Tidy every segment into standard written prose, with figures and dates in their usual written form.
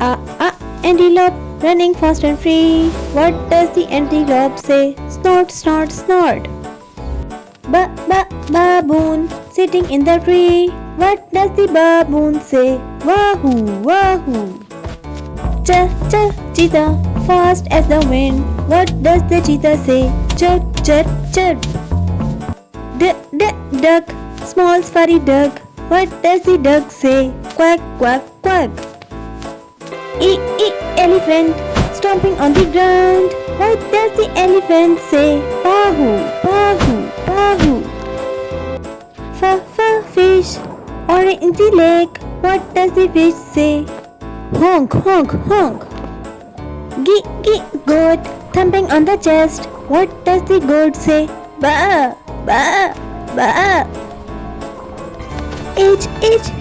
Antelope running fast and free. What does the antelope say? Snort, snort, snort. Baboon sitting in the tree. What does the baboon say? Wahoo, wahoo. Cheetah fast as the wind. What does the cheetah say? Chirp, chirp, chirp. Duck, small furry duck. What does the duck say? Quack, quack, quack. Elephant stomping on the ground. What does the elephant say? Bahoo, bahoo, bahoo. Fish in the lake. What does the fish say? Honk, honk, honk. Goat thumping on the chest. What does the goat say? Ba, ba, ba.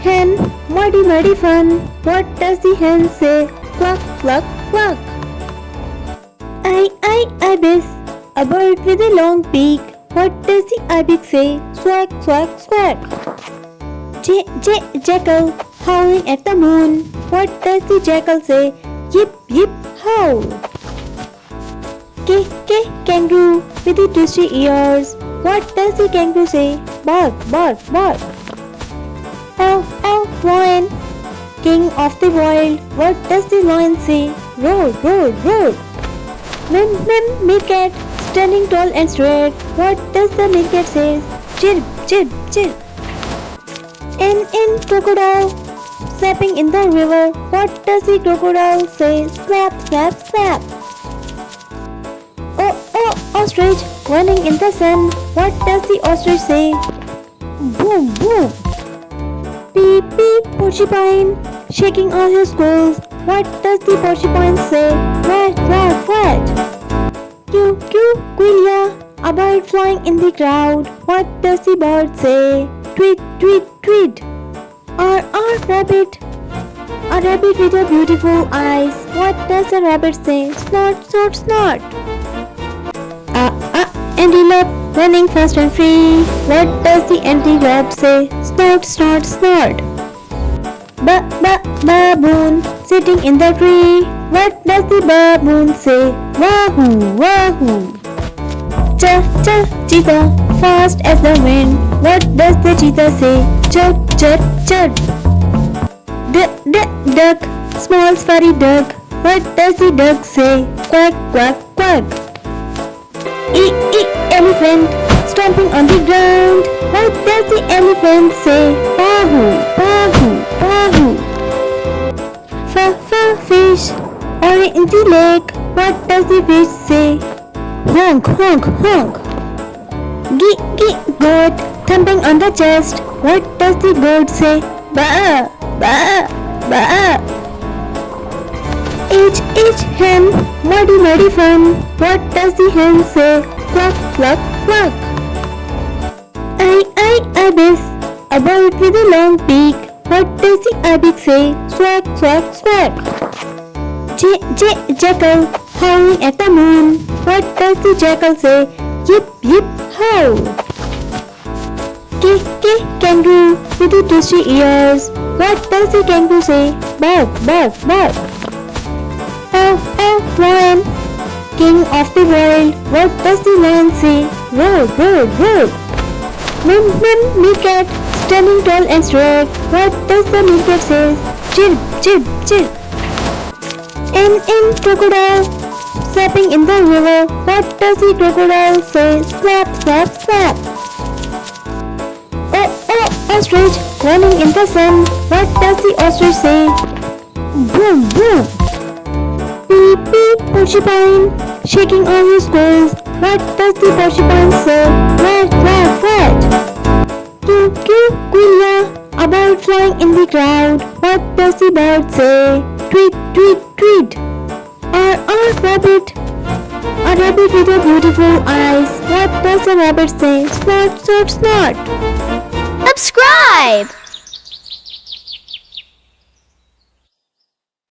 Hen, muddy fun. What does the hen say? Cluck, cluck, cluck. Ibis, a bird with a long beak. What does the ibis say? Swag, swag, swag. Jackal, howling at the moon. What does the jackal say? Yip, yip, howl. Kangaroo with the twisty ears. What does the kangaroo say? Bark, bark, bark. Lion, king of the wild. What does the lion say? Roar, roar, roar. Meerkat, standing tall and straight. What does the meerkat say? Chirp, chirp, chirp. Crocodile, slapping in the river. What does the crocodile say? Slap, slap, slap. Ostrich, running in the sun. What does the ostrich say? Boom, boom. Peep, peep, porcupine, shaking all his quills. What does the porcupine say? Quack, quack, quack. Quillia, a bird flying in the crowd. What does the bird say? Tweet, tweet, tweet. Rabbit, a rabbit with a beautiful eyes. What does the rabbit say? Snort, snort, snort. Antelope running fast and free. What does the antelope say? Snort, snort, snort. Baboon sitting in the tree. What does the baboon say? Wahoo, wahoo. Cheetah fast as the wind. What does the cheetah say? Chirp, chirp, chirp. Duck, small furry duck. What does the duck say? Quack, quack, quack. Elephant stomping on the ground. What does the elephant say? Bahoo, bahoo, bahoo. Fish in the lake. What does the fish say? Honk, honk, honk. Goat thumping on the chest. What does the goat say? Ba, ba, ba. Hen, muddy fun. What does the hen say? Cluck, cluck, cluck. Ibis, a bird with a long beak. What does the ibis say? Swag, swag, swag. Jackal, howling at the moon. What does the jackal say? Yip, yip, howl. Kangaroo with the twisty ears. What does the kangaroo say? Bark, bark, bark. Lion, king of the world. What does the lion say? Roar, roar, roar. Meerkat, standing tall and straight. What does the meerkat say? Chirp, chirp, chirp. Crocodile, slapping in the river. What does the crocodile say? Slap, slap, slap. Ostrich, running in the sun. What does the ostrich say? Boom, boom. Peep, peep, porcupine, shaking all his quills. What does the porcupine say? Quack, quack, quack. Quillia, a bird flying in the crowd. What does the bird say? Tweet, tweet, tweet. Rabbit, a rabbit with a beautiful eyes. What does the rabbit say? Snort, snort, snort. Subscribe!